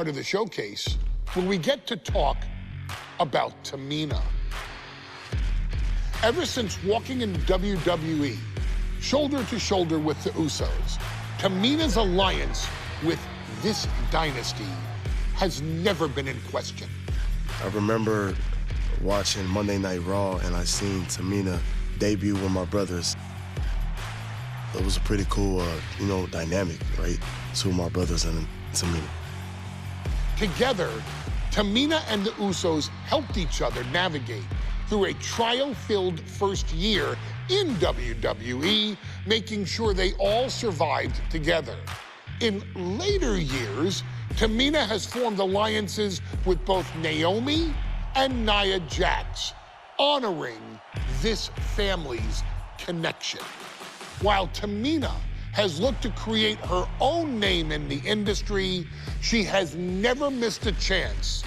Part of the showcase where we get to talk about Tamina. Ever since walking in WWE, shoulder to shoulder with the Usos, Tamina's alliance with this dynasty has never been in question. I remember watching Monday Night Raw and I seen Tamina debut with my brothers. It was a pretty cool, dynamic, right? Two of my brothers and Tamina. Together, Tamina and the Usos helped each other navigate through a trial-filled first year in WWE, making sure they all survived together. In later years, Tamina has formed alliances with both Naomi and Nia Jax, honoring this family's connection. While Tamina has looked to create her own name in the industry, she has never missed a chance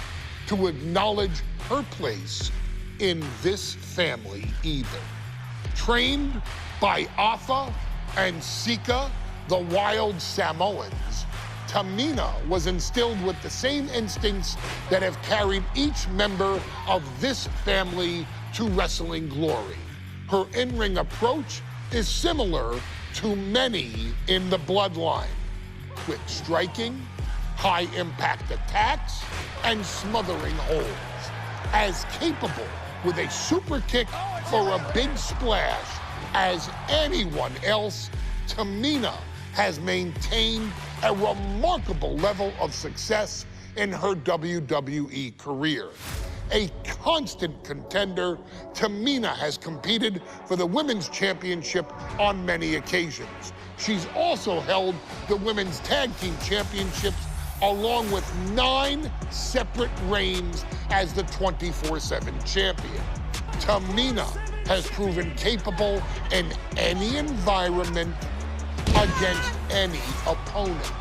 to acknowledge her place in this family either. Trained by Afa and Sika, the wild Samoans, Tamina was instilled with the same instincts that have carried each member of this family to wrestling glory. Her in-ring approach is similar to many in the bloodline. Quick striking, high-impact attacks, and smothering holds. As capable with a super kick for a big splash as anyone else, Tamina has maintained a remarkable level of success in her WWE career. A constant contender, Tamina has competed for the Women's Championship on many occasions. She's also held the Women's Tag Team Championships along with 9 separate reigns as the 24/7 champion. Tamina has proven capable in any environment against any opponent.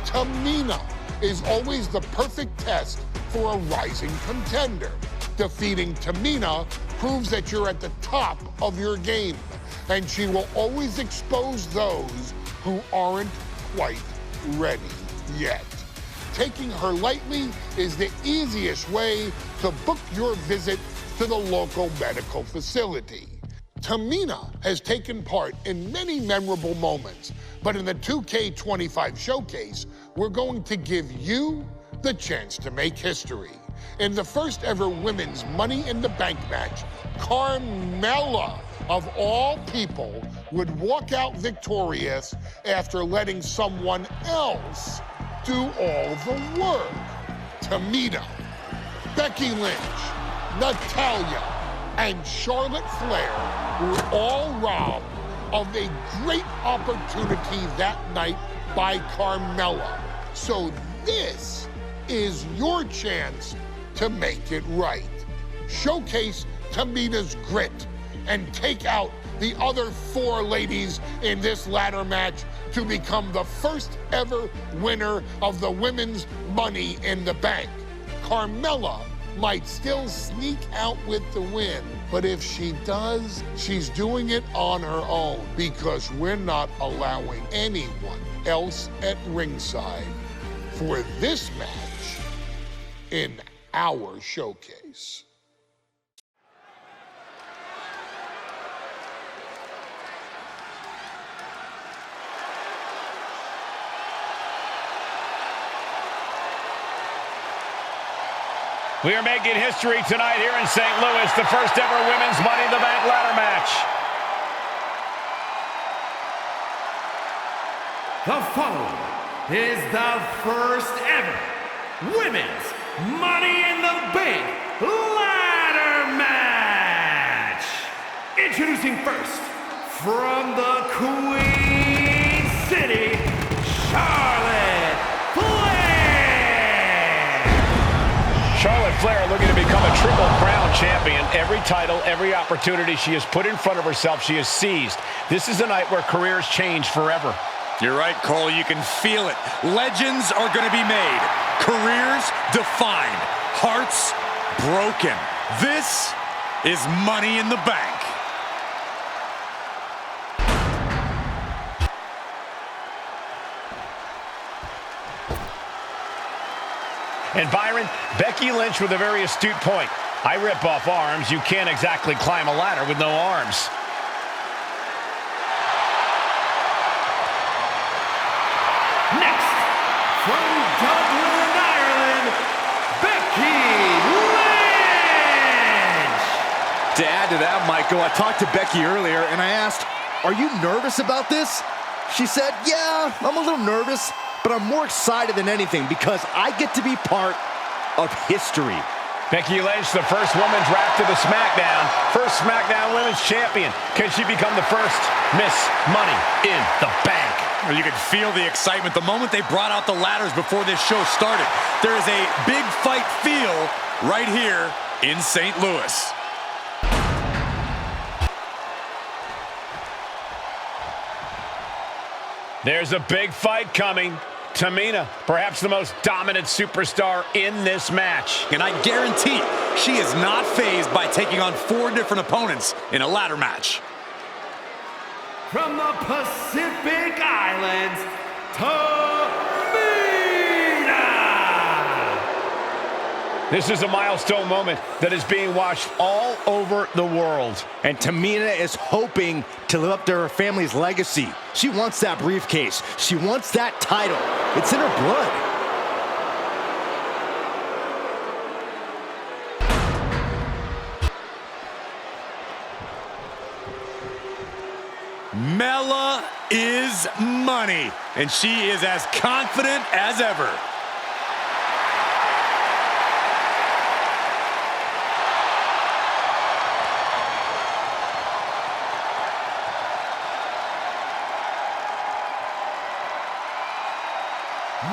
Tamina is always the perfect test for a rising contender. Defeating Tamina proves that you're at the top of your game, and she will always expose those who aren't quite ready yet. Taking her lightly is the easiest way to book your visit to the local medical facility. Tamina has taken part in many memorable moments, but in the 2K25 showcase, we're going to give you the chance to make history. In the first ever women's Money in the Bank match, Carmella, of all people, would walk out victorious after letting someone else do all the work. Tamina, Becky Lynch, Natalya, and Charlotte Flair were all robbed of a great opportunity that night by Carmella. So this is your chance to make it right. Showcase Tamina's grit and take out the other 4 ladies in this ladder match to become the first ever winner of the Women's Money in the Bank. Carmella might still sneak out with the win, but if she does, she's doing it on her own because we're not allowing anyone else at ringside for this match in our showcase. We are making history tonight here in St. Louis, the first ever Women's Money in the Bank ladder match. The following is the first ever Women's Money in the Bank ladder match. Introducing first, from the Queen City, Charlotte Flair. Charlotte Flair looking to become a Triple Crown champion. Every title, every opportunity she has put in front of herself, she has seized. This is a night where careers change forever. You're right, Cole. You can feel it. Legends are going to be made. Careers defined. Hearts broken. This is Money in the Bank. And Byron, Becky Lynch with a very astute point. I rip off arms. You can't exactly climb a ladder with no arms. Next, from Dublin, Ireland, Becky Lynch! To add to that, Michael, I talked to Becky earlier and I asked, "Are you nervous about this?" She said, "Yeah, I'm a little nervous, but I'm more excited than anything because I get to be part of history." Becky Lynch, the first woman drafted to SmackDown. First SmackDown Women's Champion. Can she become the first Miss Money in the Bank? Well, you could feel the excitement the moment they brought out the ladders before this show started. There is a big fight feel right here in St. Louis. There's a big fight coming. Tamina, perhaps the most dominant superstar in this match. And I guarantee she is not fazed by taking on 4 different opponents in a ladder match. From the Pacific Islands, Tamina! This is a milestone moment that is being watched all over the world. And Tamina is hoping to live up to her family's legacy. She wants that briefcase. She wants that title. It's in her blood. Mela is money, and she is as confident as ever.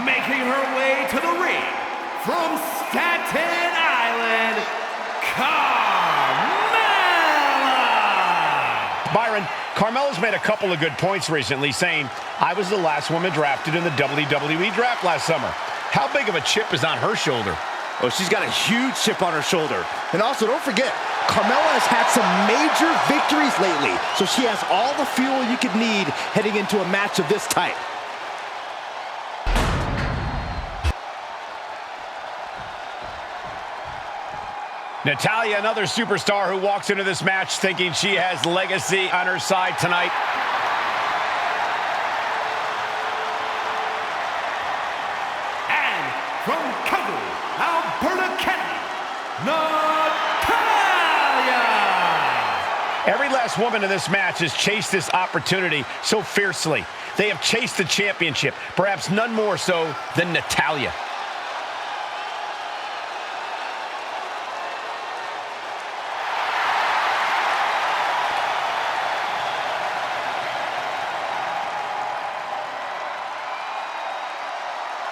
Making her way to the ring from Staten Island, Carmella! Byron, Carmella's made a couple of good points recently, saying, "I was the last woman drafted in the WWE draft last summer." How big of a chip is on her shoulder? Oh, she's got a huge chip on her shoulder. And also, don't forget, Carmella has had some major victories lately, so she has all the fuel you could need heading into a match of this type. Natalya, another superstar who walks into this match thinking she has legacy on her side tonight. And from Calgary, Alberta, Canada, Natalya! Every last woman in this match has chased this opportunity so fiercely. They have chased the championship, perhaps none more so than Natalya.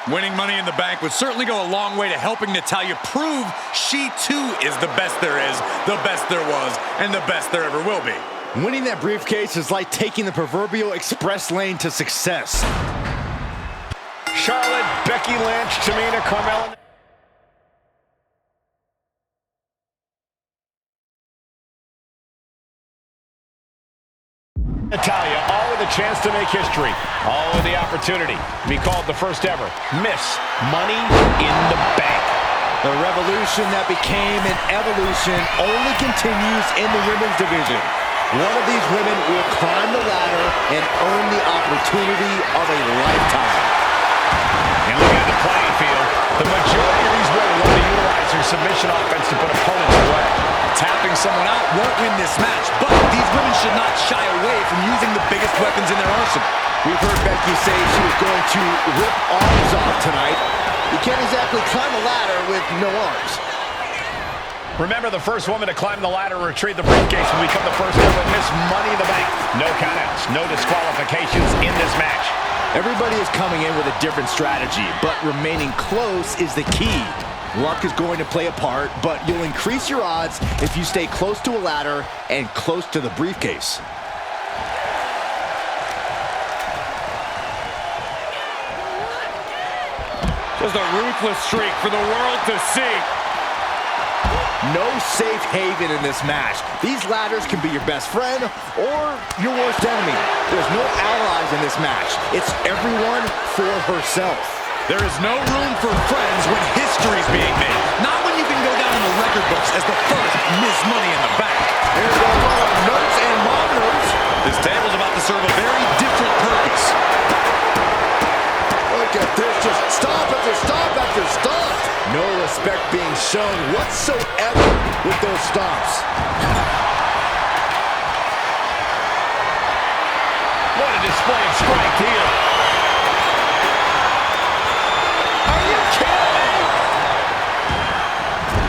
Winning Money in the Bank would certainly go a long way to helping Natalya prove she too is the best there is, the best there was, and the best there ever will be. Winning that briefcase is like taking the proverbial express lane to success. Charlotte, Becky Lynch, Tamina, Carmella. Natalya, all with a chance to make history, all with the opportunity to be called the first ever Miss Money in the Bank. The revolution that became an evolution only continues in the women's division. One of these women will climb the ladder and earn the opportunity of a lifetime. And looking at the playing field, the majority of these women want to utilize their submission offense to put opponents away. Tapping someone out won't win this match, but these women should not shy away from using the biggest weapons in their arsenal. We've heard Becky say she was going to rip arms off tonight. You can't exactly climb a ladder with no arms. Remember, the first woman to climb the ladder and retrieve the briefcase will become the first ever Miss Money in the Bank. No countouts, no disqualifications in this match. Everybody is coming in with a different strategy, but remaining close is the key. Luck is going to play a part, but you'll increase your odds if you stay close to a ladder and close to the briefcase. Just a ruthless streak for the world to see. No safe haven in this match. These ladders can be your best friend or your worst enemy. There's no allies in this match. It's everyone for herself. There is no room for friends when history's respect being shown whatsoever with those stomps. What a display of strength here. Are you kidding me?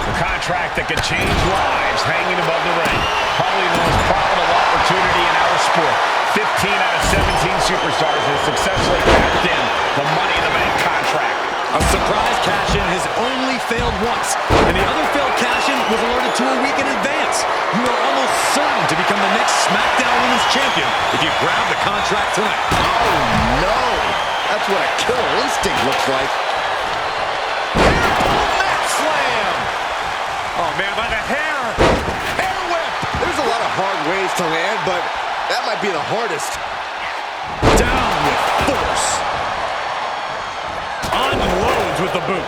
The contract that could change lives hanging above the ring. Probably the most profitable opportunity in our sport. 15 out of 17 superstars have successfully cashed in the Money in the Bank contract. A surprise cash-in has only failed once, and the other failed cash-in was alerted to a week in advance. You are almost certain to become the next SmackDown Women's Champion if you grab the contract tonight. Oh, no. That's what a killer instinct looks like. Mat slam! Oh, man, by the hair! Hair whip! There's a lot of hard ways to land, but that might be the hardest. Down with force. Unloads with the boot.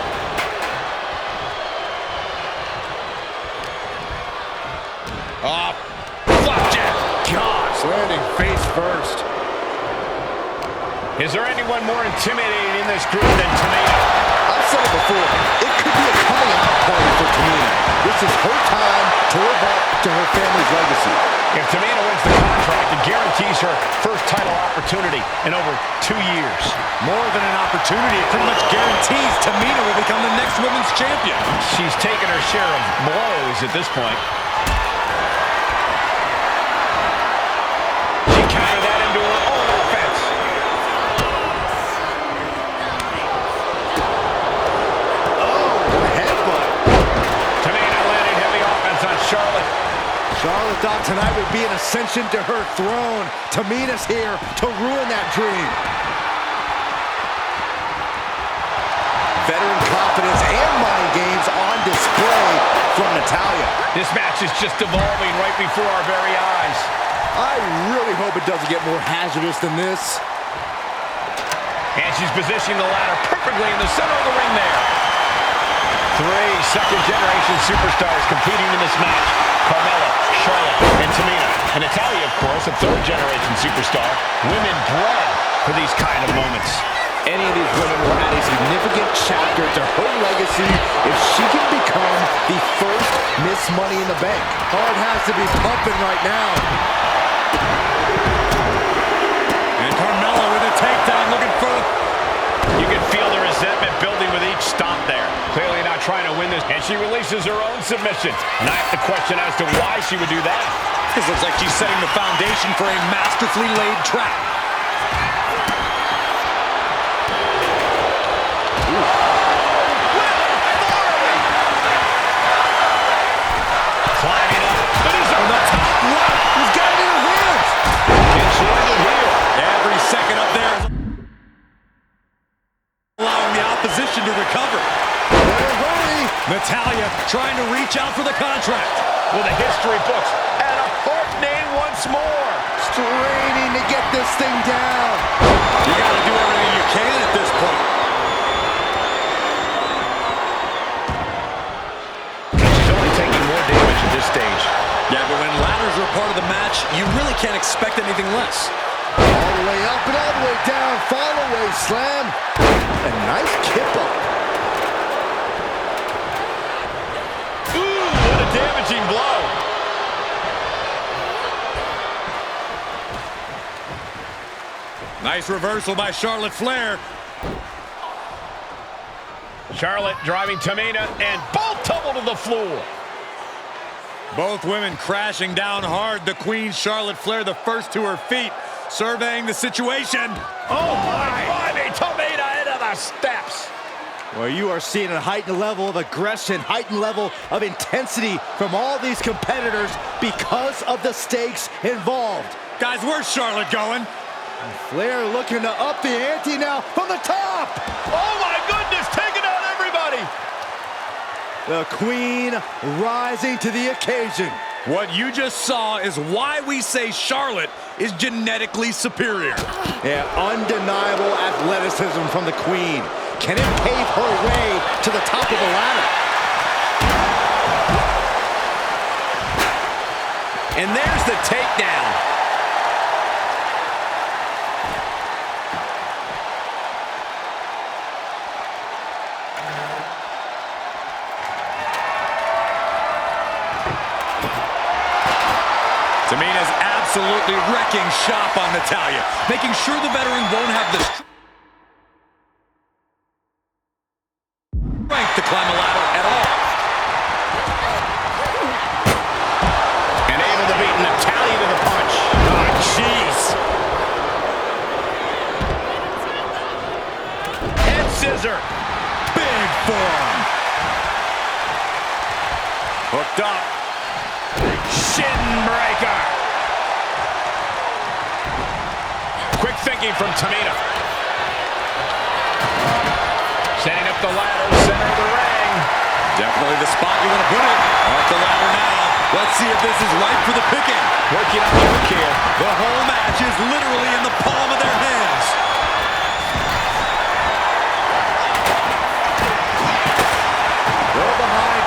Flapjack. Gosh, landing face first. Is there anyone more intimidating in this group than Tamina? I've said it before, it could be a coming out party for Tamina. This is her time to live up to her family's legacy. If Tamina wins the contract, it guarantees her first title opportunity in over 2 years. More than an opportunity, it pretty much guarantees Tamina will become the next women's champion. She's taken her share of blows at this point. She countered that into her own offense. Headbutt. Tamina landing heavy offense on Charlotte. Charlotte thought tonight would be an ascension to her throne. Tamina's here to ruin that dream. Veteran confidence and mind games on display from Natalya. This match is just evolving right before our very eyes. I really hope it doesn't get more hazardous than this. And she's positioning the ladder perfectly in the center of the ring there. 3 second-generation superstars competing in this match. Carmella, Charlotte, and Tamina. And Natalya, of course, a 3rd-generation superstar. Women bred for these kind of moments. Any of these women will add a significant chapter to her legacy if she can become the first Miss Money in the Bank. Heart has to be pumping right now. And Carmella with a takedown, looking for... You can feel the resentment building with each stomp there. Clearly not trying to win this. And she releases her own submission. And I have to question as to why she would do that. This looks like she's setting the foundation for a masterfully laid trap. Climbing up. But he's on the top rope. He's got it in her hands. Can she end it here? Every second up there is allowing the opposition to recover. Better hurry. Natalya trying to reach out for the contract. With the history books and a court name once more. Straining to get this thing down. You got to do everything you can at this point. She's only taking more damage at this stage. Yeah, but when ladders are part of the match, you really can't expect anything less. All the way up and all the way down. Fall away slam. A nice kip up. Ooh, what a damaging blow. Nice reversal by Charlotte Flair. Charlotte driving Tamina, and both tumble to the floor. Both women crashing down hard. The Queen, Charlotte Flair, the first to her feet, surveying the situation. Oh, my. Driving Tamina into the steps. Well, you are seeing a heightened level of aggression, heightened level of intensity from all these competitors because of the stakes involved. Guys, where's Charlotte going? Flair looking to up the ante now from the top. Oh, my goodness, taking out everybody. The Queen rising to the occasion. What you just saw is why we say Charlotte is genetically superior. Yeah, undeniable athleticism from the Queen. Can it pave her way to the top of the ladder? And there's the takedown. Tamina's absolutely wrecking shop on Natalya, making sure the veteran won't have the strength to climb a ladder at all. And able to beat Natalya to the punch. Oh, jeez. Head scissor. Big forearm. Hooked up. Shin breaker. Quick thinking from Tamina. Setting up the ladder, center of the ring. Definitely the spot you want to put it. Off the ladder now. Let's see if this is right for the picking. Working on the hook here. The whole match is literally in the palm of their hands. Go behind.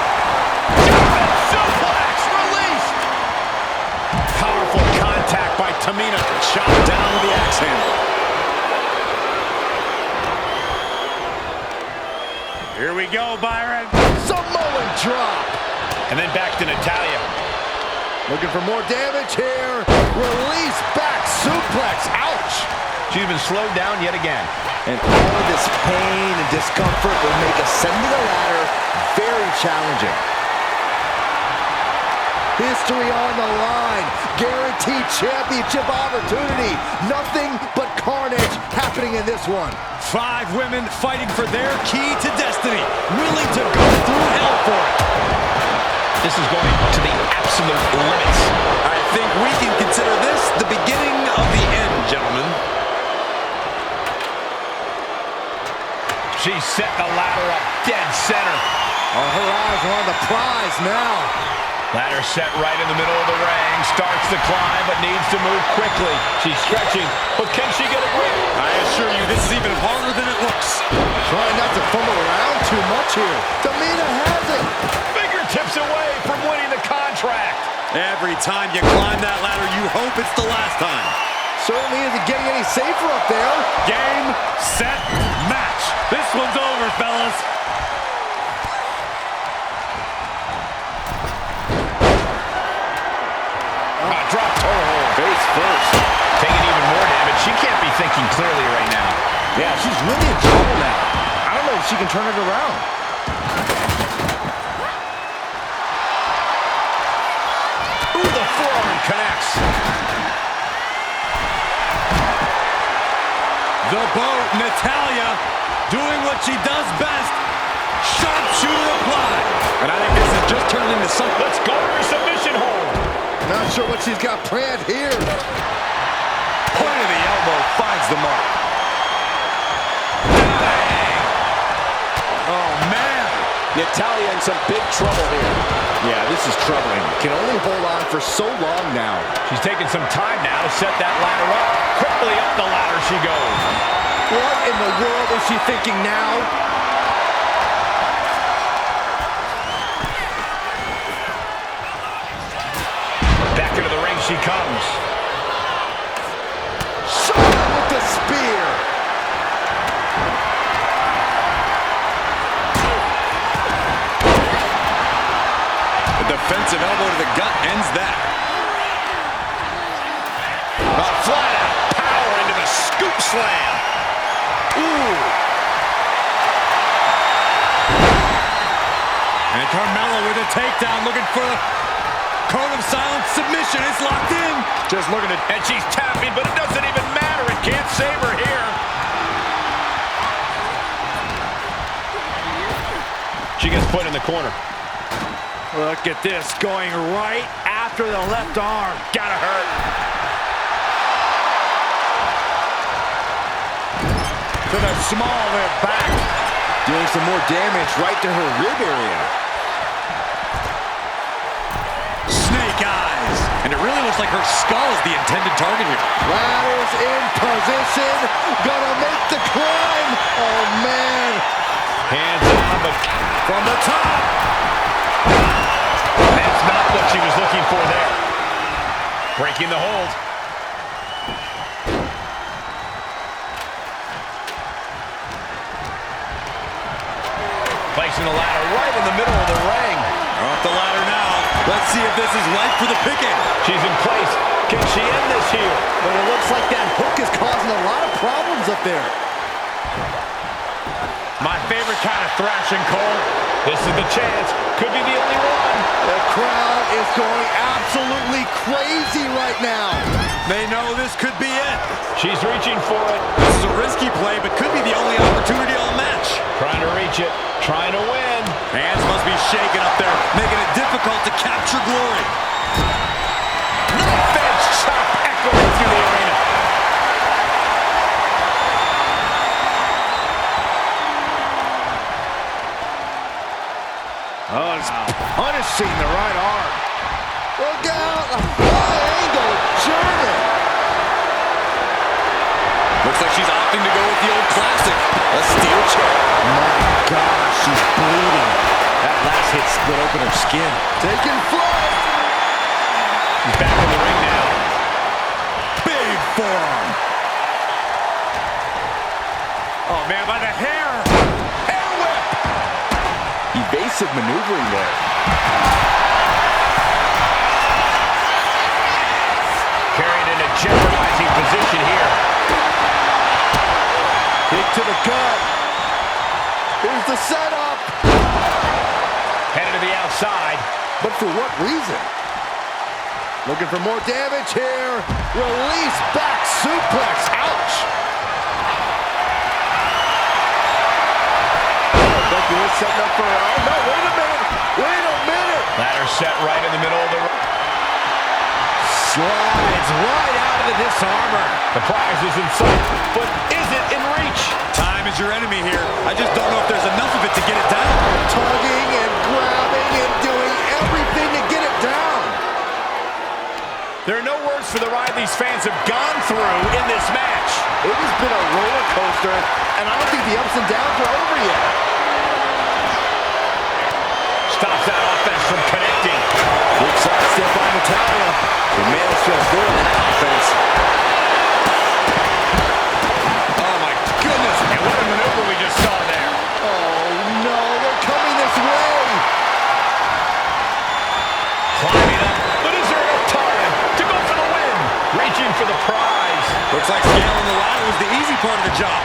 German suplex released. Powerful contact by Tamina. Chopped down with the axe handle. Here we go, Byron. Samoan drop. And then back to Natalya. Looking for more damage here. Release back suplex. Ouch. She's been slowed down yet again. And all of this pain and discomfort will make ascending the ladder very challenging. History on the line. Guaranteed championship opportunity. Nothing but carnage happening in this one. 5 women fighting for their key to destiny, willing to go through hell for it. This is going to the absolute limits. I think we can consider this the beginning of the end, gentlemen. She's setting the ladder up dead center. Oh, her eyes are on the prize now. Ladder set right in the middle of the ring. Starts the climb, but needs to move quickly. She's stretching, but can she get a grip? I assure you, this is even harder than it looks. Trying not to fumble around too much here. Tamina has it. Fingertips away from winning the contract. Every time you climb that ladder, you hope it's the last time. Certainly isn't getting any safer up there. Game, set, match. This one's over, fellas. Drop toe hold. Face first. Taking even more damage. She can't be thinking clearly right now. Yeah, she's really in trouble now. I don't know if she can turn it around. Ooh, the forearm connects. The boat, Natalya, doing what she does best. Sharpshooter applied. And I think this has just turned into something. Let's go to her submission hold. Not sure what she's got planned here. Point of the elbow finds the mark. Dang. Oh, man. Natalya in some big trouble here. Yeah, this is troubling. Can only hold on for so long now. She's taking some time now to set that ladder up. Quickly up the ladder she goes. What in the world is she thinking now? Back into the ring she comes. Shot with the spear. The defensive elbow to the gut ends that. A flat out power into the scoop slam. Ooh. And Carmella with a takedown, looking for a cone of silence submission. It's locked in. Just looking at, and she's tapping, but it doesn't even matter. It can't save her here. She gets put in the corner. Look at this, going right after the left arm. Gotta hurt. To the small of her back. Doing some more damage right to her rib area. Snake eyes. And it really looks like her skull is the intended target here. Ladders in position. Gonna make the climb. Oh, man. Hands on, but From the top. that's not what she was looking for there. Breaking the hold. Placing the ladder right in the middle of the ring. Off the ladder now. Let's see if this is ripe for the picking. She's in place. Can she end this here? But it looks like that hook is causing a lot of problems up there. My favorite kind of thrashing, Cole. This is the chance. Could be the only one. The crowd is going absolutely crazy right now. They know this could be it. She's reaching for it. This is a risky play, but could be the only opportunity on the match. Trying to reach it. Trying to win. Hands must be shaking up there, making it difficult to capture glory. Fence chop echoing through the arena. Oh, it's punishing the right arm. Look out! A high angle German. Looks like she's opting to go with the old classic, a steel chair. My gosh, she's bleeding. That last hit split open her skin. Taking flight. He's back in the ring now. Big forearm. Oh, man, by the hair. Hair whip. Evasive maneuvering there. Carried in a jeopardizing position here. Kick to the gut. Here's the setup. Headed to the outside. But for what reason? Looking for more damage here. Release back suplex. Ouch. Becky was setting up for her. Oh, no, wait a minute. Wait a minute. Ladder set right in the middle of the ring. Slides right out of the disarmor. The prize is in sight, but is it in reach? Time is your enemy here. I just don't know if there's enough of it to get it down. Tugging and grabbing and doing everything to get it down. There are no words for the ride these fans have gone through in this match. It has been a roller coaster, and I don't think the ups and downs are over yet. Stops that offense from connecting. Big side step by Natalya. The managed to avoid that offense. Oh my goodness, and what a maneuver we just saw there. Oh no, they're coming this way. Climbing up, but is there enough time to go for the win? Reaching for the prize. Looks like scaling the ladder was the easy part of the job.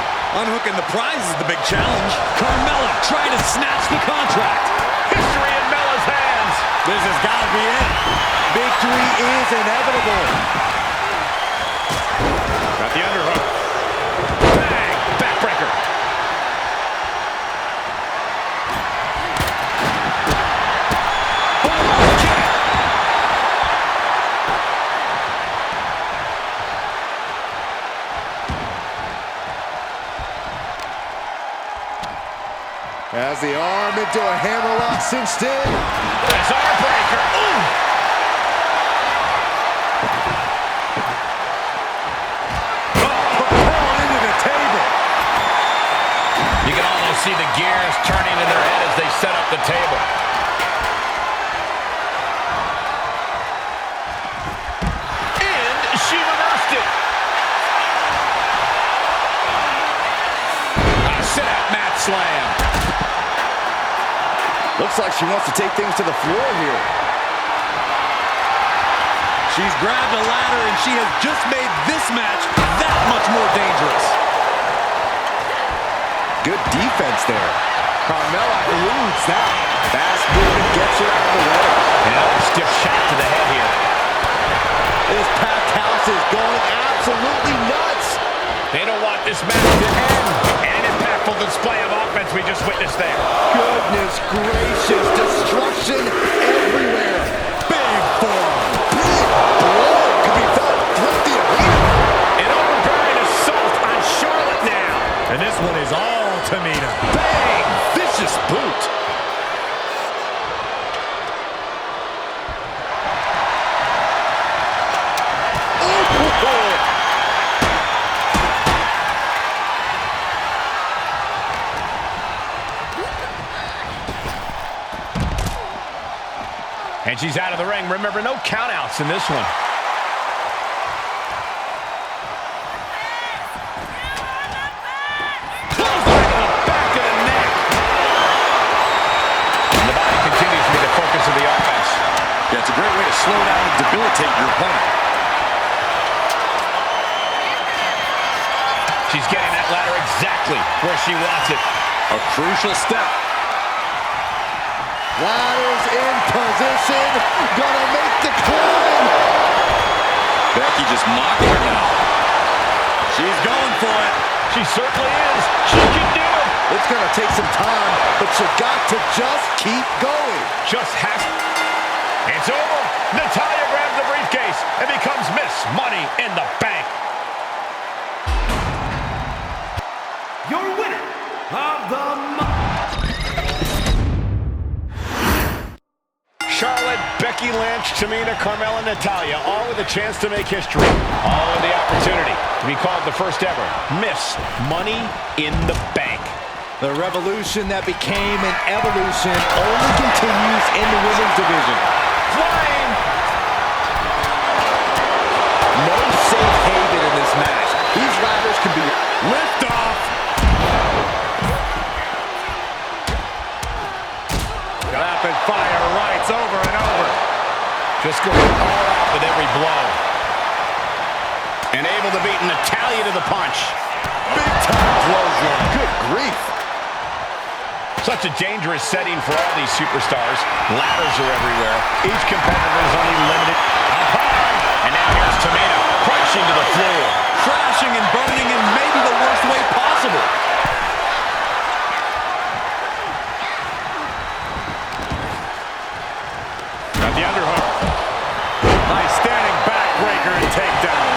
Unhooking the prize is the big challenge. Carmella trying to snatch the contract. History in Mella's hands. This has got to be it. Victory is inevitable. Got the underhook. Bang! Backbreaker. As the arm into a hammerlock cinched in. That's our breaker. Ooh! Propelled into the table. You can almost see the gears turning in their head as they set up the table. And she reversed it. A sit-out mat slam. Looks like she wants to take things to the floor here. She's grabbed a ladder and she has just made this match that much more dangerous. Good defense there. Carmella eludes that. Fast movement gets her out of the way. And a stiff shot to the head here. This packed house is going absolutely nuts. They don't want this match to end. And an impactful display of offense we just witnessed there. Goodness gracious. Destruction everywhere. Big forearm. Big blood could be felt throughout the arena. An overbearing assault on Charlotte now. And this one is all Tamina. Bang! Vicious boot. And she's out of the ring. Remember, no countouts in this one. Clothesline to the back of the neck. And the body continues to be the focus of the offense. great way to slow down and debilitate your opponent. She's getting that ladder exactly where she wants it. A crucial step. Ladder's in position. Gonna make the climb. Becky just mocking her now. She's going for it. She certainly is. She can do it. It's gonna take some time, but you got to just keep going. Just has. It's over. Natalya grabs the briefcase and becomes Miss Money in the Bank. Your winner of the Charlotte, Becky Lynch, Tamina, Carmella, Natalya, all with a chance to make history. All with the opportunity to be called the first ever Miss Money in the Bank. The revolution that became an evolution only continues in the women's division. Flying! No safe haven in this match. These ladders can be Liftoff. Rapid fire rights over and over. Just going all out with every blow. And able to beat Natalya to the punch. big time clothesline. Good grief. Such a dangerous setting for all these superstars. Ladders are everywhere. Each competitor is only limited. Up high. And now here's Tamina crashing to the floor. Crashing and burning in maybe the worst way possible. Got the underhook. Nice standing backbreaker and takedown.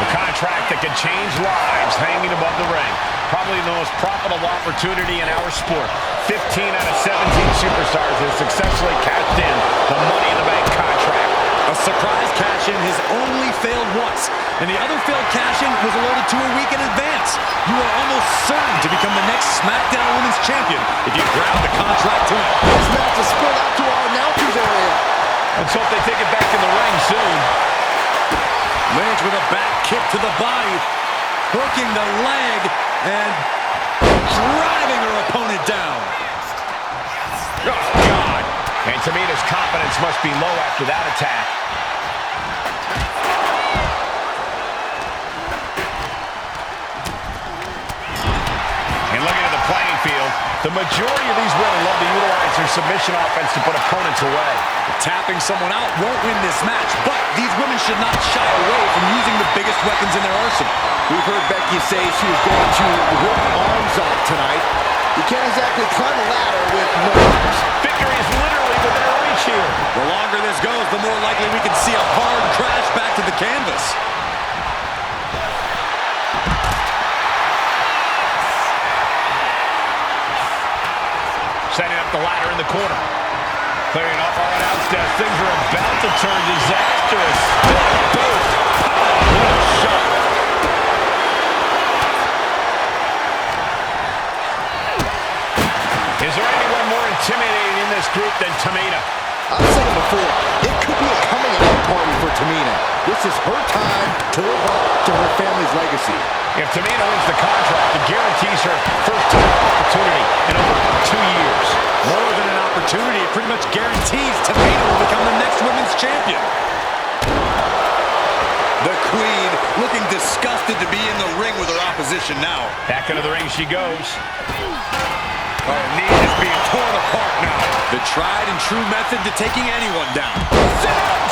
The contract that can change lives hanging above the ring. Probably the most profitable opportunity in our sport. 15 out of 17 superstars have successfully cashed in the Money in the Bank contract. A surprise cash-in has only failed once, and the other failed cash-in was awarded to a week in advance. You are almost certain to become the next SmackDown Women's Champion if you grab the contract tonight. This match is spilled out to our announcers area. Let's hope they take it back in the ring soon. Lynch with a back kick to the body, hooking the leg, and driving her opponent down. Oh, God. And Tamina's confidence must be low after that attack. And looking at the playing field, the majority of these women love to utilize their submission offense to put opponents away. Tapping someone out won't win this match, but these women should not shy away from using the biggest weapons in their arsenal. We've heard Becky say she was going to rip arms off tonight. You can't exactly climb a ladder with no arms. Victory is literally within our reach here. The longer this goes, the more likely we can see a hard crash back to the canvas. Setting up the ladder in the corner. Clearing off our announce desk. Things are about to turn disastrous. Both. What a shot. Is there anyone more intimidating in this group than Tamina? I've said it before, it could be a coming out party for Tamina. This is her time to live up to her family's legacy. If Tamina wins the contract, it guarantees her first title opportunity in over 2 years. More than an opportunity, it pretty much guarantees Tamina will become the next women's champion. The Queen looking disgusted to be in the ring with her opposition now. Back into the ring she goes. Her knee is being torn apart now. The tried and true method to taking anyone down.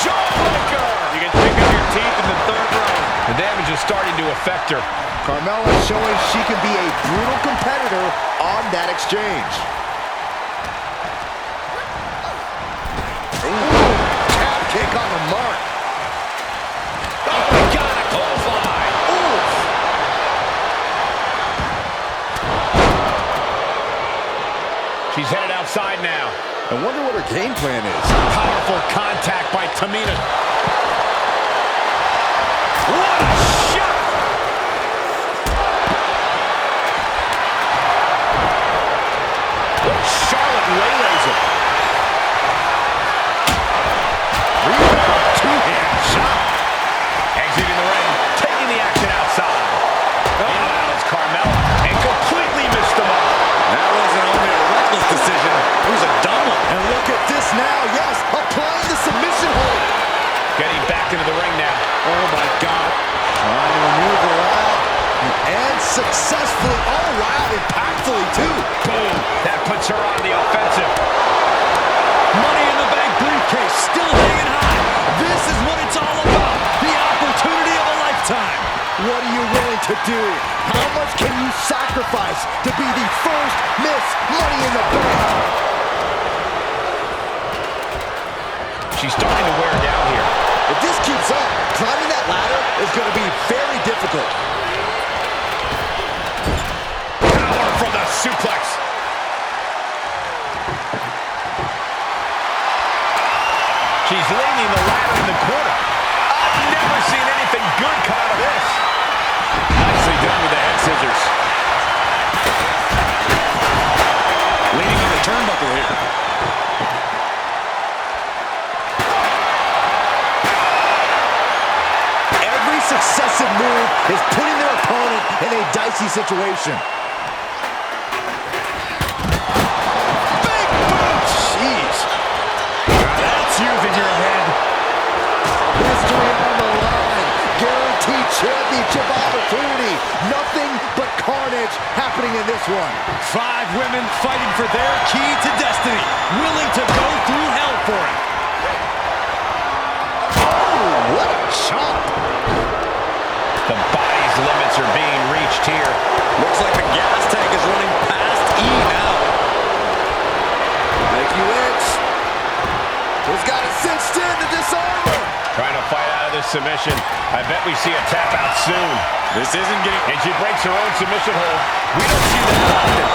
Jawbreaker! You can pick up your teeth in the third round. The damage is starting to affect her. Carmella showing she can be a brutal competitor on that exchange. Ooh, calf kick on the mark. Oh, my God, a clothesline. Oof. She's headed outside now. I wonder what her game plan is. Powerful contact by Tamina. What a shot! Charlotte waylays it. Rebound, two-hand shot. Exiting the ring, taking the action outside. In and out is Carmella, and completely missed the mark. That wasn't only a reckless decision, it was a dumb one. And look at this now, yes, applying the offensive. Money in the Bank briefcase still hanging high. This is what it's all about. The opportunity of a lifetime. What are you willing to do? How much can you sacrifice to be the first Miss Money in the Bank? She's starting to wear down here. If this keeps up, climbing that ladder is going to be very difficult. Power from the suplex. She's leaning the ladder in the corner. I've never seen anything good come out of this. Nicely done with the head scissors. Leaning on the turnbuckle here. Every successive move is putting their opponent in a dicey situation. Big boot! Jeez. That's using your head. History on the line. Guaranteed championship opportunity. Nothing but carnage happening in this one. 5 women fighting for their key to destiny. Willing to go through hell for it. Oh, what a chop. The body's limits are being reached here. Looks like the gas tank is running past E now. Make you itch. He's got it cinched in to disarm her. Trying to fight out of this submission. I bet we see a tap out soon. This isn't getting... And she breaks her own submission hold. We don't see that often.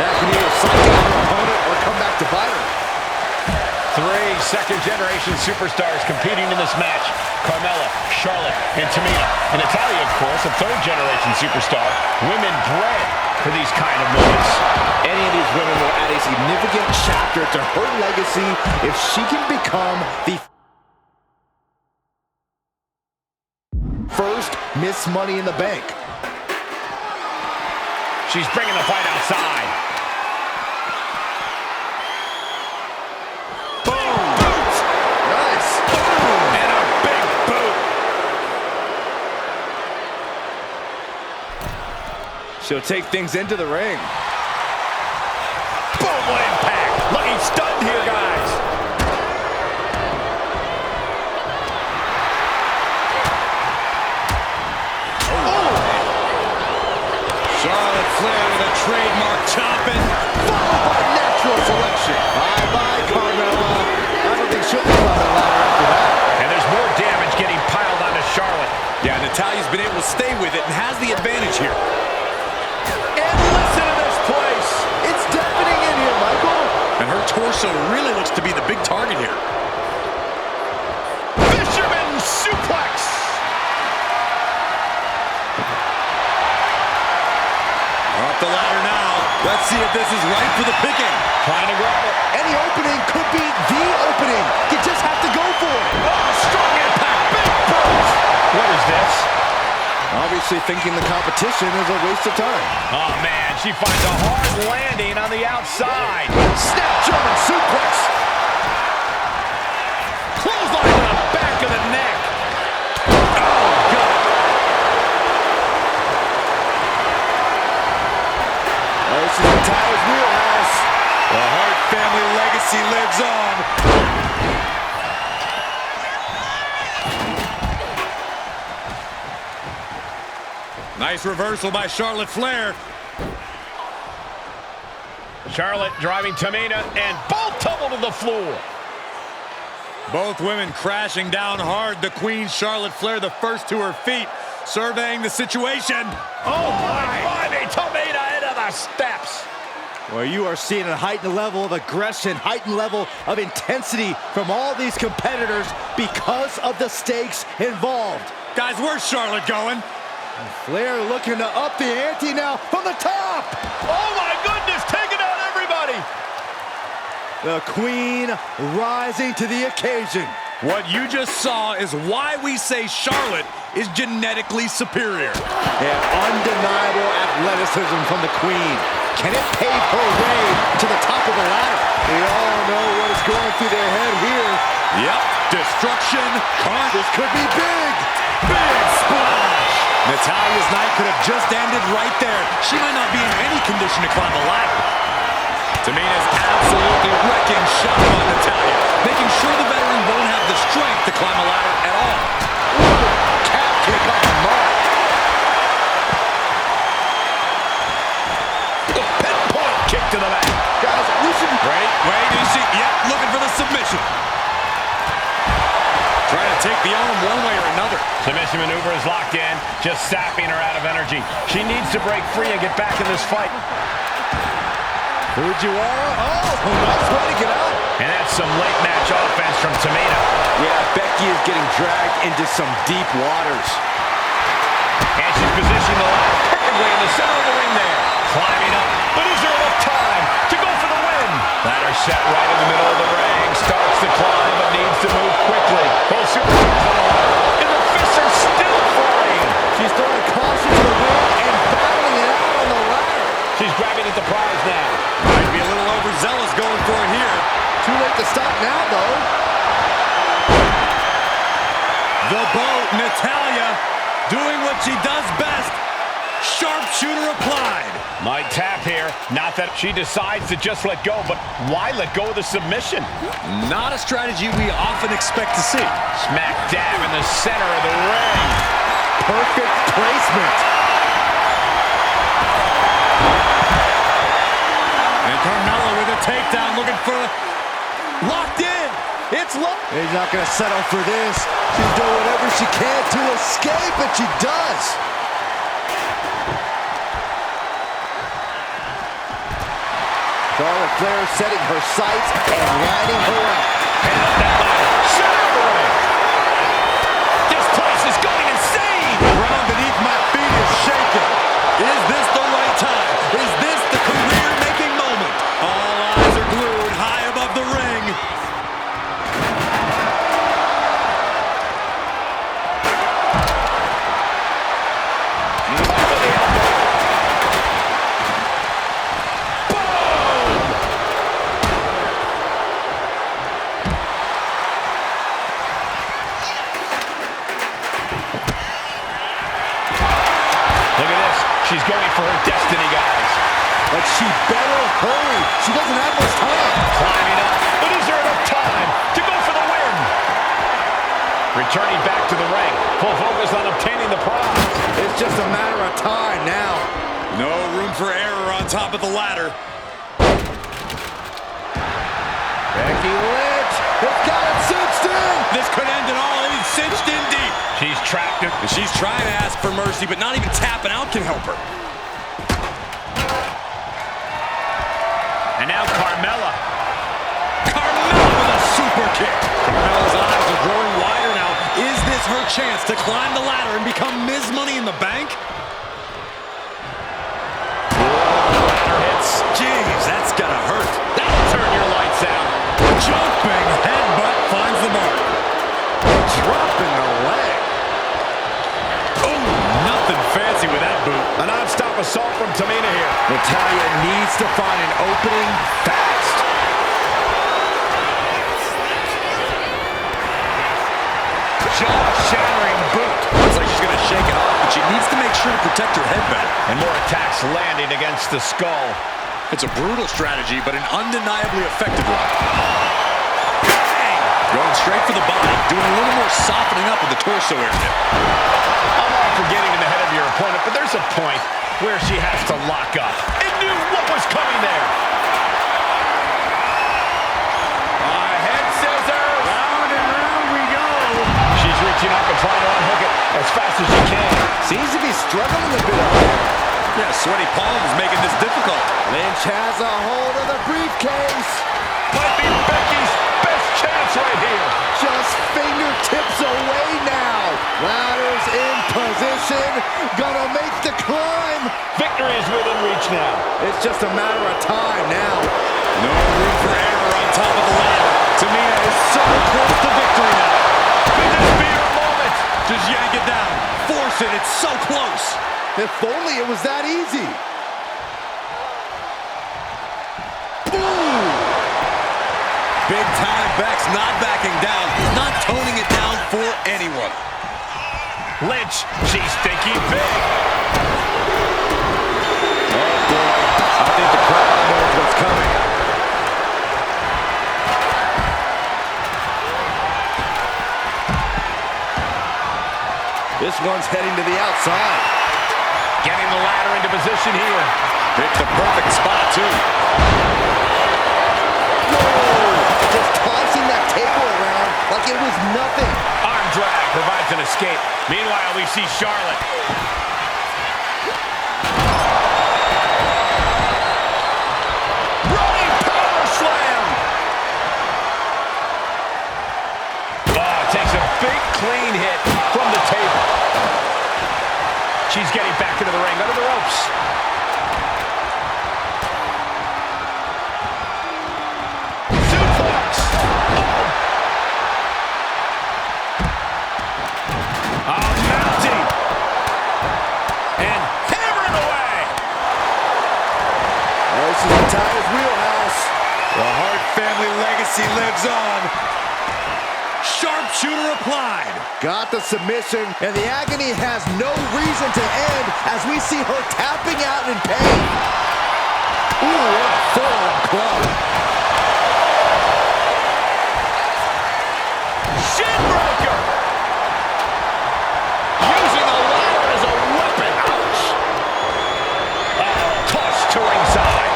That can either psych out her opponent or come back to bite her. 3 second-generation superstars competing in this match. Carmella, Charlotte, and Tamina. And Natalya, of course, a 3rd-generation superstar. Women bred for these kind of moments. Any of these women will add a significant chapter to her legacy if she can become the first Miss Money in the Bank. She's bringing the fight outside. Boom! Boot! Nice. Boom! And a big boot. She'll take things into the ring. Boom! What impact! Looking stunned here, guys. Charlotte Flair with a trademark chopping. Followed by natural selection. Bye-bye, Carmella. I don't think she'll be on the ladder after that. And there's more damage getting piled onto Charlotte. Yeah, Natalya's been able to stay with it and has the advantage here. And listen to this place. It's deafening in here, Michael. And her torso really looks to be the big target here. Fisherman suplex. Off the ladder now. Let's see if this is right for the picking. Trying to grab it. Any opening could be the opening. You just have to go for it. Oh, strong impact. Big boot. What is this? Obviously thinking the competition is a waste of time. Oh, man. She finds a hard landing on the outside. Snap German suplex. Clothesline to the back of the neck. Oh, God. This is Natalya's wheelhouse. The Hart family legacy lives on. Nice reversal by Charlotte Flair. Charlotte driving Tamina, and both tumble to the floor. Both women crashing down hard. The Queen, Charlotte Flair, the first to her feet, surveying the situation. Oh, my. Tamina into the steps. Well, you are seeing a heightened level of aggression, heightened level of intensity from all these competitors because of the stakes involved. Guys, where's Charlotte going? Flair looking to up the ante now from the top. Oh, my goodness, taking out everybody. The Queen rising to the occasion. What you just saw is why we say Charlotte is genetically superior. And undeniable athleticism from the Queen. Can it pave her way to the top of the ladder? We all know what is going through their head here. Yep, destruction, This could be big. big splash. Natalya's night could have just ended right there. She might not be in any condition to climb the ladder. Tamina's absolutely wrecking shot on Natalya, making sure the veteran won't have the strength to climb a ladder at all. Calf kick on the mark. The pinpoint kick to the back. Guys, we should... Wait, you see, looking for the submission. Trying to take the arm one way or another. Submission maneuver is locked in, just sapping her out of energy. She needs to break free and get back in this fight. Fujiwara, nice way to get out. And that's some late match offense from Tamina. Yeah, Becky is getting dragged into some deep waters. And she's positioned the ladder perfectly in the center of the ring there. Climbing up, but is there enough time to go for the win? Ladder set right in the middle of the ring. Starts to climb, but needs to move quickly. Both superstars on the ladder, and the fists are still flying. She's throwing caution to the ring and battling it out on the ladder. She's grabbing at the prize now. Might be a little overzealous going for it here. Too late to stop now, though. The boat, Natalya, doing what she does best. Sharpshooter applied. Might tap here. Not that she decides to just let go, but why let go of the submission? Not a strategy we often expect to see. Smack dab in the center of the ring. Perfect placement. And Carmella with a takedown, looking for locked in. It's locked. He's not going to settle for this. She's doing whatever she can to escape, and she does. Charlotte Flair setting her sights and lining her up. And up that ladder. Center of the ring. This place is going insane. The ground beneath my feet is shaking. Is this the right time? Is this the career-making moment? All eyes are glued high above the ring. She's going for her destiny, guys. But she better hurry. She doesn't have much time. Climbing up, but is there enough time to go for the win? Returning back to the ring, full focus on obtaining the prize. It's just a matter of time now. No room for error on top of the ladder. Becky Lynch has got it cinched in. This could end it all. It's cinched in deep. She's trapped it. And she's trying to ask for mercy, but not even tapping out can help her. And now Carmella. Carmella with a super kick. Carmella's eyes are growing wider now. Is this her chance to climb the ladder and become Ms. Money in the Bank? Ladder hits. Jeez, that's gonna hurt. That'll turn your lights out. Jumping headbutt finds the mark. Dropping the leg. Oh, nothing fancy with that boot. A non-stop assault from Tamina here. Natalya needs to find an opening fast. Jaw-shattering boot. Looks like she's gonna shake it off, but she needs to make sure to protect her head better. And more attacks landing against the skull. It's a brutal strategy, but an undeniably effective one. Bang! Going straight for the body, doing a little more softening up with the torso area. I'm all for getting in the head of your opponent, but there's a point where she has to lock up. It knew what was coming there. Head scissors. Round and round we go. She's reaching up and trying to unhook it as fast as she can. Seems to be struggling a bit out there. Yeah, sweaty palms making this difficult. Lynch has a hold of the briefcase. Might be Becky's best chance right here. Just fingertips away now. Ladder's in position. Gonna make the climb. Victory is within reach now. It's just a matter of time now. No room for error on top of the ladder. Tamina is so close to victory now. Could this be her moment? Just yank it down. Force it. It's so close. If only it was that easy. Boom! Big time Beck's not backing down. He's not toning it down for anyone. Lynch, she's thinking big. Oh boy, I think the crowd knows what's coming. This one's heading to the outside. Getting the ladder into position here. Picked the perfect spot, too. Whoa! Just tossing that table around like it was nothing. Arm drag provides an escape. Meanwhile, we see Charlotte. Running power slam. Oh, takes a big clean hit from the table. She's getting back into the ring, under the ropes. Suplex. Oh, mounting. And hammering away. This is Natalya's wheelhouse. The Hart family legacy lives on. Sharpshooter applied. Got the submission, and the agony has no reason to end as we see her tapping out in pain. Ooh, what a forearm club. Shinbreaker. Using the ladder as a weapon. Ouch. Toss to ringside.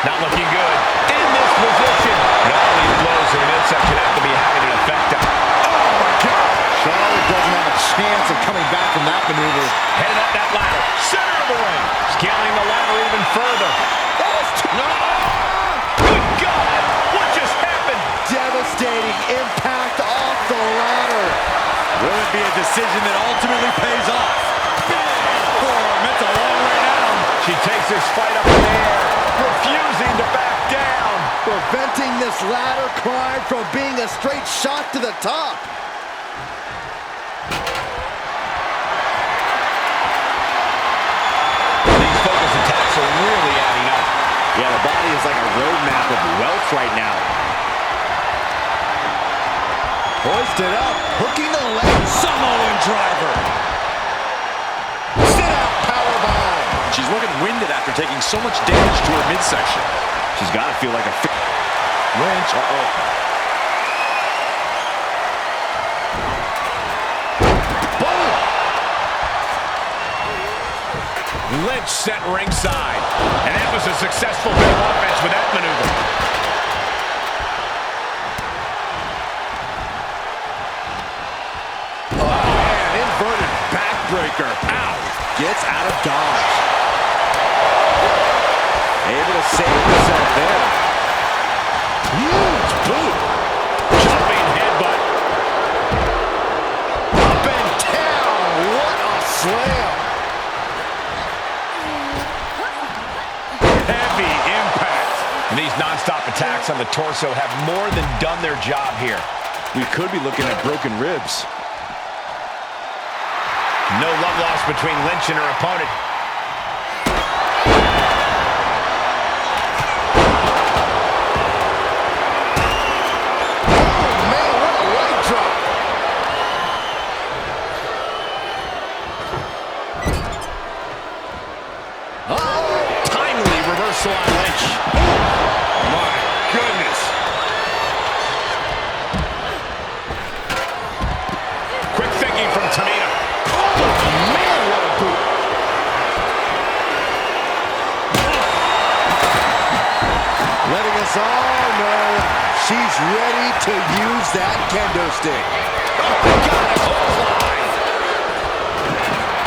Not looking good. In this position. Not only blows in the midsection have to be having an effect on. Oh my God. Charlotte doesn't have a chance of coming back from that maneuver. Headed up that ladder. Center of the ring. Scaling the ladder even further. No! Good God! What just happened? Devastating impact off the ladder. Will it be a decision that ultimately pays off? Forearm, it's a long way down. She takes this fight up in the air, refusing to back down. Preventing this ladder climb from being a straight shot to the top. These focus attacks are really adding up. Yeah, the body is like a roadmap of wealth right now. Hoisted up, hooking the leg. Samoan driver. Sit out powerbomb. She's looking winded after taking so much damage to her midsection. She's got to feel like a Lynch. Lynch set ringside. And that was a successful bit of offense with that maneuver. Oh, man, inverted backbreaker. Ow. Gets out of dodge. Able to save himself there. Huge boot. Jumping headbutt. Up and down. What a slam. Heavy impact. And these non-stop attacks on the torso have more than done their job here. We could be looking at broken ribs. No love lost between Lynch and her opponent. Oh, man, what a leg drop. Timely reversal on Lynch. My goodness. Quick thinking from Tamina. Man, what a boot. Letting us all know she's ready to use that kendo stick. Oh my God, a clothesline.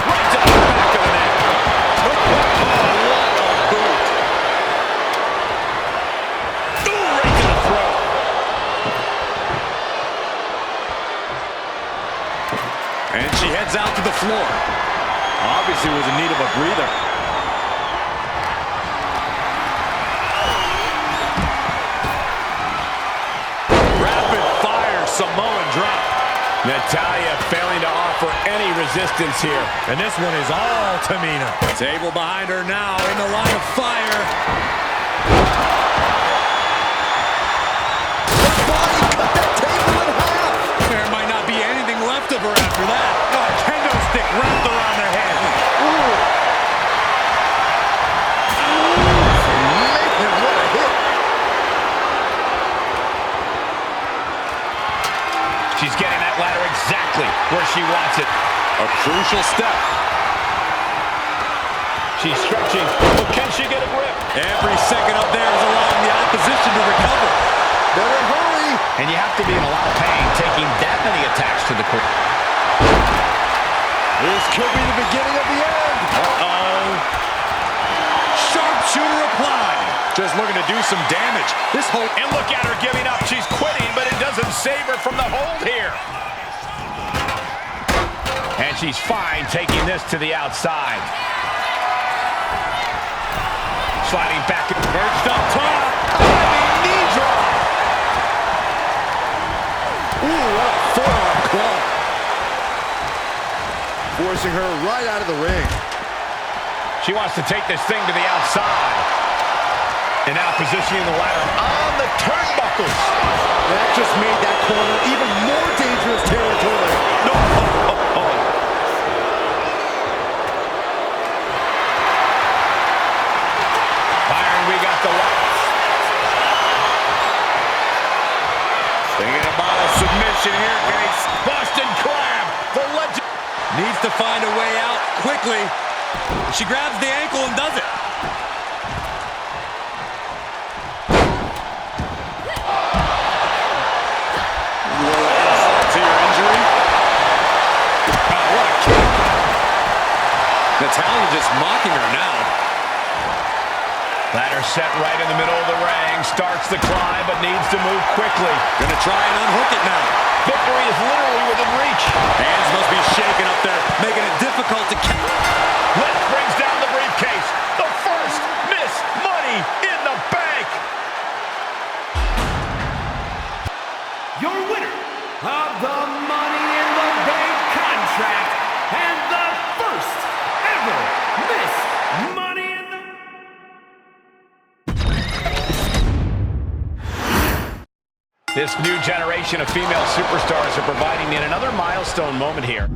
Right to the back of the neck. Oh, what a boot. Ooh, right to the throat. And she heads out to the floor. Obviously was in need of a breather. Rapid fire Samoan drop. Natalya failing to offer any resistance here. And this one is all Tamina. Table behind her now in the line of fire. The body cut that table in half. There might not be anything left of her after that. A kendo stick wrapped around her head. Man, what a hit. She's getting that ladder she wants it. A crucial step. She's stretching, but can she get a grip? Every second up there is allowing the opposition to recover. Better hurry. And you have to be in a lot of pain taking that many attacks to the core. This could be the beginning of the end. Uh-oh. Sharpshooter applied. Just looking to do some damage. This whole... And look at her giving up. She's quitting, but it doesn't save her from the hold here. And she's fine taking this to the outside. Sliding back. Perched up top. Diving knee drop. Ooh, what a forearm club. Forcing her right out of the ring. She wants to take this thing to the outside. And now positioning the ladder on the turnbuckles. That just made that corner even more dangerous territory. No. Byron, we got the lock. Thinking about a submission here, Grace. Boston Crab, the legend. Needs to find a way out quickly. She grabs the ankle and does it. To your injury. Oh, what a kick. Natalya just mocking her now. Ladder set right in the middle of the ring. Starts the climb, but needs to move quickly. Gonna try and unhook it now. Victory is literally within reach. Hands must be shaking up there, making it difficult to catch. Lift brings down the briefcase. The first Miss Money in the Bank. Your winner of the Money in the Bank contract and the first ever Miss Money in the... This new generation of female superstars are providing yet another milestone moment here.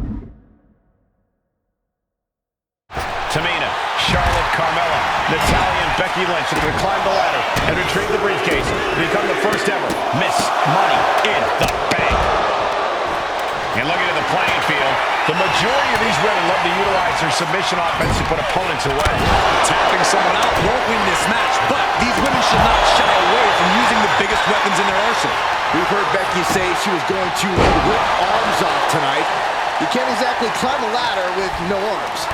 Tamina, Charlotte, Carmella, Natalya, and Becky Lynch are going to climb the ladder and retrieve the briefcase to become the first ever Miss Money in the Bank. And looking at the playing field, the majority of these women love to utilize their submission offense to put opponents away. Tapping someone out won't win this match, but these women should not shy away from using the biggest weapons in their arsenal. We've heard Becky say she was going to rip arms off tonight. You can't exactly climb a ladder with no arms.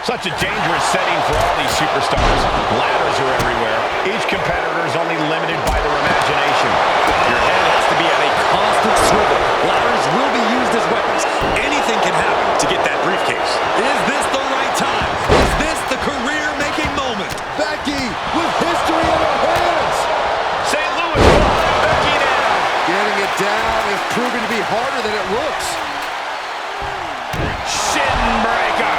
Such a dangerous setting for all these superstars. Ladders are everywhere. Each competitor is only limited by their imagination. Your head has to be at a constant swivel. Ladders will be used as weapons. Anything can happen to get that briefcase. Is this the right time? Is this the career-making moment? Becky with history in her hands. St. Louis, Becky now. Getting it down is proving to be harder than it looks. Shin breaker.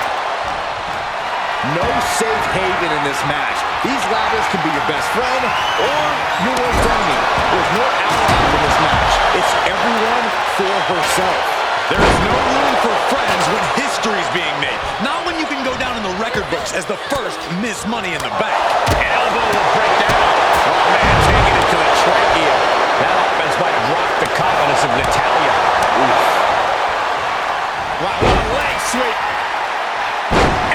No safe haven in this match. These ladders can be your best friend or your worst enemy. There's no allies in this match. It's everyone for herself. There is no room for friends when history is being made. Not when you can go down in the record books as the first Miss Money in the Bank. Elbow will break down. Oh, man, taking it to the trachea. That offense might have rocked the confidence of Natalya. Oof. Wow, what a leg sweep.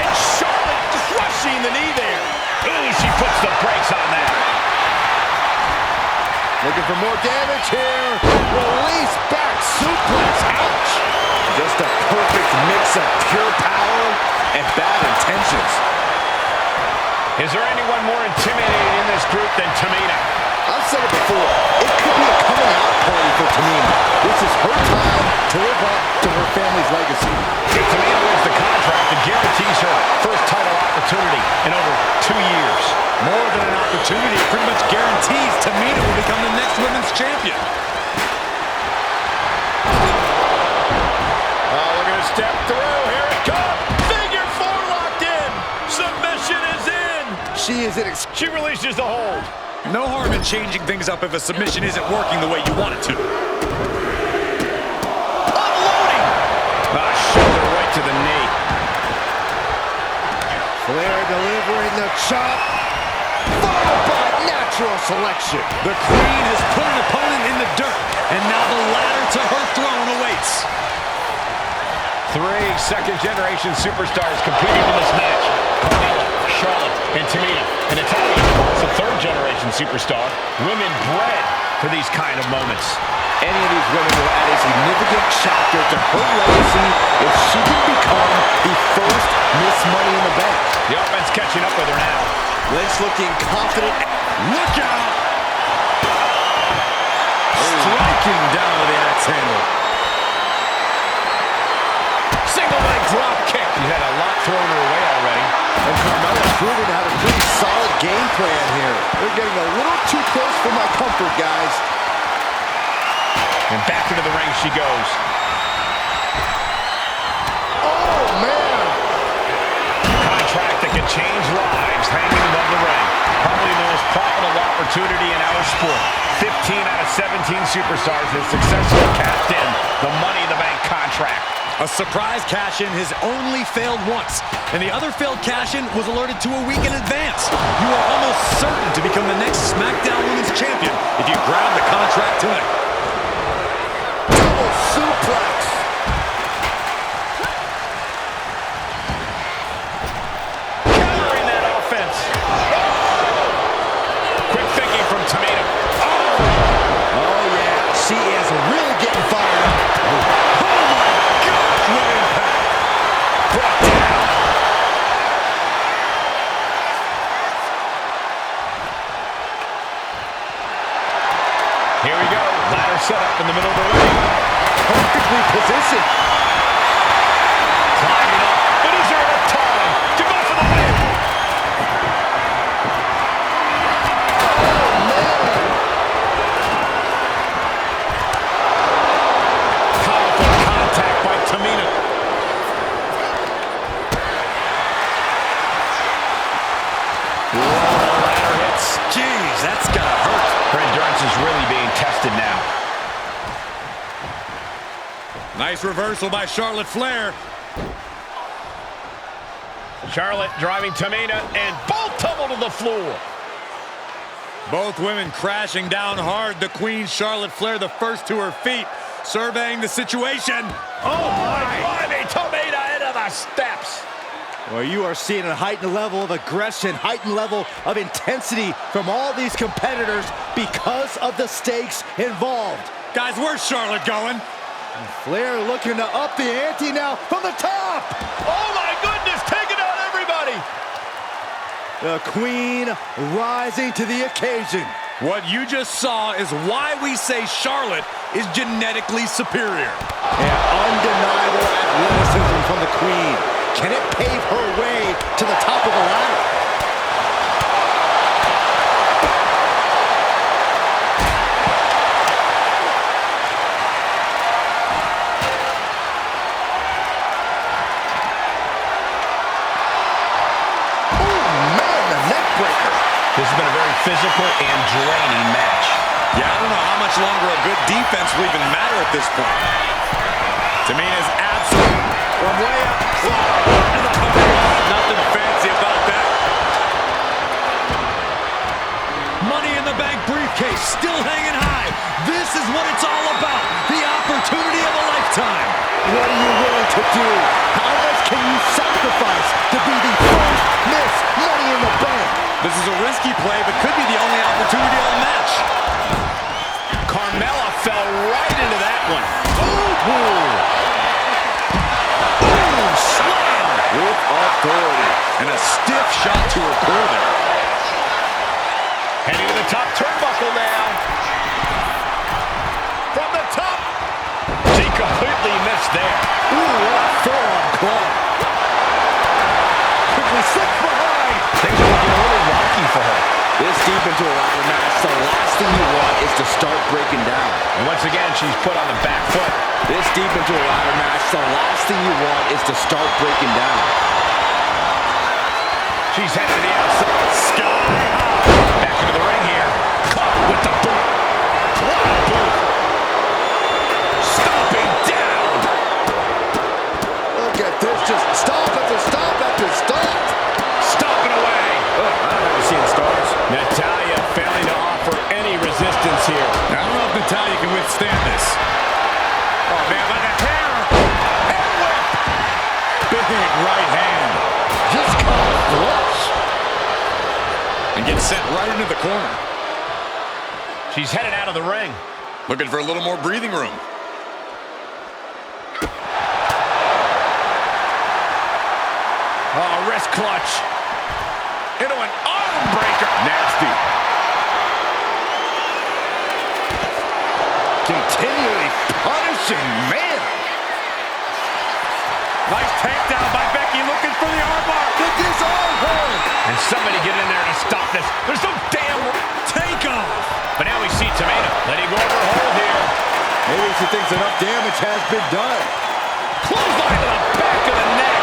And Charlotte crushing the knee there. Ooh, she puts the brakes on that. Looking for more damage here. Release back suplex. Ouch. Just a perfect mix of pure power and bad intentions. Is there anyone more intimidating in this group than Tamina? I've said it before. It could be a coming out party for Tamina. This is her time to live up to her family's legacy. If Tamina wins the contract, it guarantees her first title opportunity in over 2 years. More than an opportunity, it pretty much guarantees Tamina will become the next women's champion. Oh, we're going to step through. Here it comes. Figure 4 locked in. Submission is in. She is in. She releases the hold. No harm in changing things up if a submission isn't working the way you want it to. Unloading. Shoulder right to the knee. Flair delivering the chop. Followed by natural selection. The Queen has put an opponent in the dirt, and now the ladder to her throne awaits. Three second-generation superstars competing in this match. Carmella, Charlotte, and Tamina. And Natalya, of course, a third-generation superstar. Women bred for these kind of moments. Any of these women will add a significant chapter to her legacy if she can become the first Miss Money in the Bank. The offense catching up with her now. Lynch looking confident. Look out! Striking down with the axe handle. Single leg drop kick. She's had a lot thrown her way already. And Carmella's proving to have a pretty solid game plan here. They're getting a little too close for my comfort, guys. And back into the ring she goes. Oh, man! Contract that can change lives hanging above the ring. Probably the most profitable opportunity in our sport. 15 out of 17 superstars have successfully cashed in the Money in the Bank contract. A surprise cash-in has only failed once, and the other failed cash-in was alerted to a week in advance. You are almost certain to become the next SmackDown Women's Champion if you grab the contract tonight. Double suplex. Countering that offense. Quick thinking from Tamina. Oh, yeah. She is really getting fired up. Here we go. Ladder set up in the middle of the ring. Perfectly positioned. Climbing up. But is there enough time to go for the win? Powerful contact by Tamina. Ladder hits. Jeez, that's gotta hurt. Her endurance is really being tested now. Nice reversal by Charlotte Flair. Charlotte driving Tamina, and both tumble to the floor. Both women crashing down hard. The Queen, Charlotte Flair, the first to her feet, surveying the situation. Oh my! Climbing Tamina into the steps. Well, you are seeing a heightened level of aggression, heightened level of intensity from all these competitors because of the stakes involved. Guys, where's Charlotte going? Flair looking to up the ante now from the top. Oh my goodness, taking out everybody. The Queen rising to the occasion. What you just saw is why we say Charlotte is genetically superior. And undeniable athleticism from the Queen. Can it pave her way to the top of the ladder? This has been a very physical and draining match. Yeah, I don't know how much longer a good defense will even matter at this point. Tamina's absolute from way up. Nothing fancy about that. Money in the Bank briefcase still hanging high. This is what it's all about. The opportunity of a lifetime. What are you willing to do? How much can you sacrifice to be the first Miss Money in the Bank? This is a risky play, but could be the only opportunity of the match. Carmella fell right into that one. Slam with authority. And a stiff shot to her core there. Heading to the top turnbuckle now. From the top. She completely missed there. Ooh, what a forearm club. Quickly slipped behind. Things are looking a little rocky for her. This deep into a ladder match, the last thing you want is to start breaking down. And once again, she's put on the back foot. This deep into a ladder match, the last thing you want is to start breaking down. She's headed to the outside. Sky high. Back into the ring here. Caught with the boot. What a boot. Stomping down. Look at this, just stop after stop after stop. Stomping away. I've never seen stars. Natalya failing to offer any resistance here. I don't know if Natalya can withstand this. Oh, man, like a hair. Head whip. into the corner. She's headed out of the ring. Looking for a little more breathing room. Oh, wrist clutch. Into an arm breaker. Nasty. Continually punishing, man. Nice takedown by Becky, looking for the armbar. Look at his arm hold. And somebody get in there to stop this. There's no damn takeoff. But now we see Tamina letting go of her hold here. Maybe she thinks enough damage has been done. Clothesline to the back of the neck.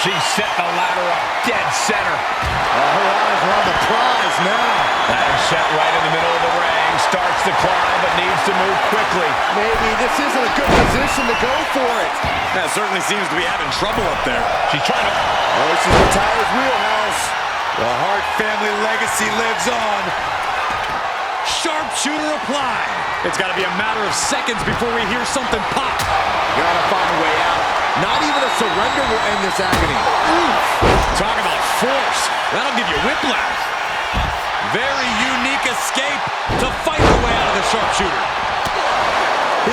She's setting the ladder up dead center. Her eyes are on the prize now. Ladder set right in the middle of the ring. Starts to climb, but needs to move quickly. Maybe this isn't a good position to go for it. That certainly seems to be having trouble up there. She's trying to... Oh, this is the Tyler's wheelhouse. The Hart family legacy lives on. Sharpshooter applied. It's got to be a matter of seconds before we hear something pop. Gotta find a way out. Not even a surrender will end this agony. Oof. Talk about force. That'll give you whiplash. Very unique escape to fight the way out of the sharpshooter.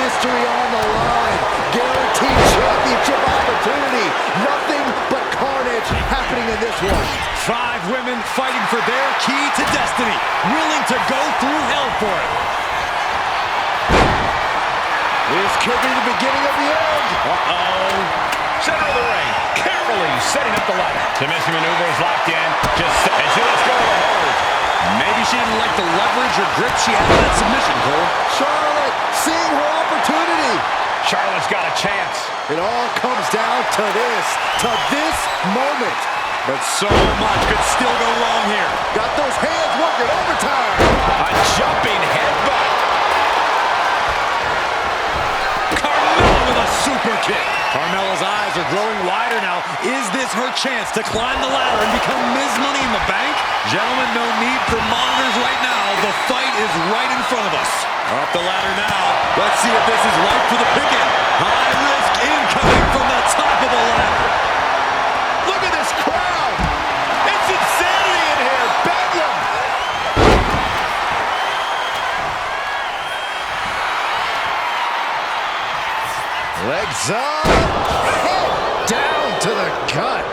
History on the line. Guaranteed championship opportunity. Nothing but carnage happening in this one. 5 women fighting for their key to destiny. Willing to go through hell for it. This could be the beginning of the end. Uh-oh. Center of the ring. Carefully setting up the ladder. Submission maneuver is locked in. And she lets go of the hold. Maybe she didn't like the leverage or grip she had in that submission, Cole. Charlotte seeing her opportunity. Charlotte's got a chance. It all comes down to this moment. But so much could still go wrong here. Got those hands working overtime. A jumping headbutt. Carmella with a super kick. Carmella's eyes are growing wider now. Is this her chance to climb the ladder and become Ms. Money in the Bank? Gentlemen, no need for monitors right now. The fight is right in front of us. Up the ladder now. Let's see if this is right for the picking. High risk incoming from the top of the ladder. Look at this crowd. It's insanity in here. Bedlam. Legs up. Head down to the gut.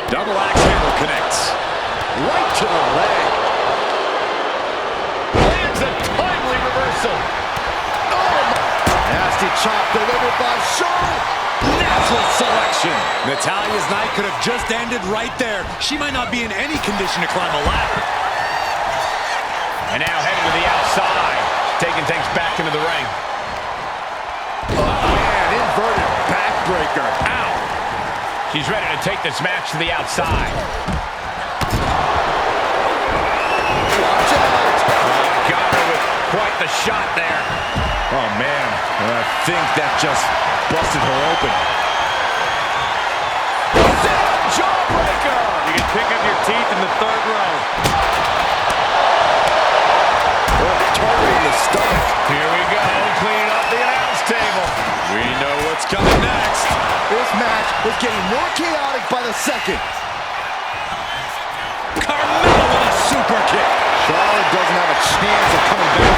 Double axe handle connects. Right to the leg. Lands a timely reversal. Oh, nasty chop delivered by Charlotte. Natural selection. Natalya's night could have just ended right there. She might not be in any condition to climb a ladder. And now heading to the outside. Taking things back into the ring. Oh, man, inverted backbreaker. Ow. She's ready to take this match to the outside. Watch out. Got her with quite the shot there. Oh, man. I think that just busted her open. Jawbreaker. You can pick up your teeth in the third row. Oh, targeting the stomach. Here we go. Cleaning up the announce table. We know what's coming next. This match is getting more chaotic by the second. Carmella with a super kick. Charlotte doesn't have a chance of coming back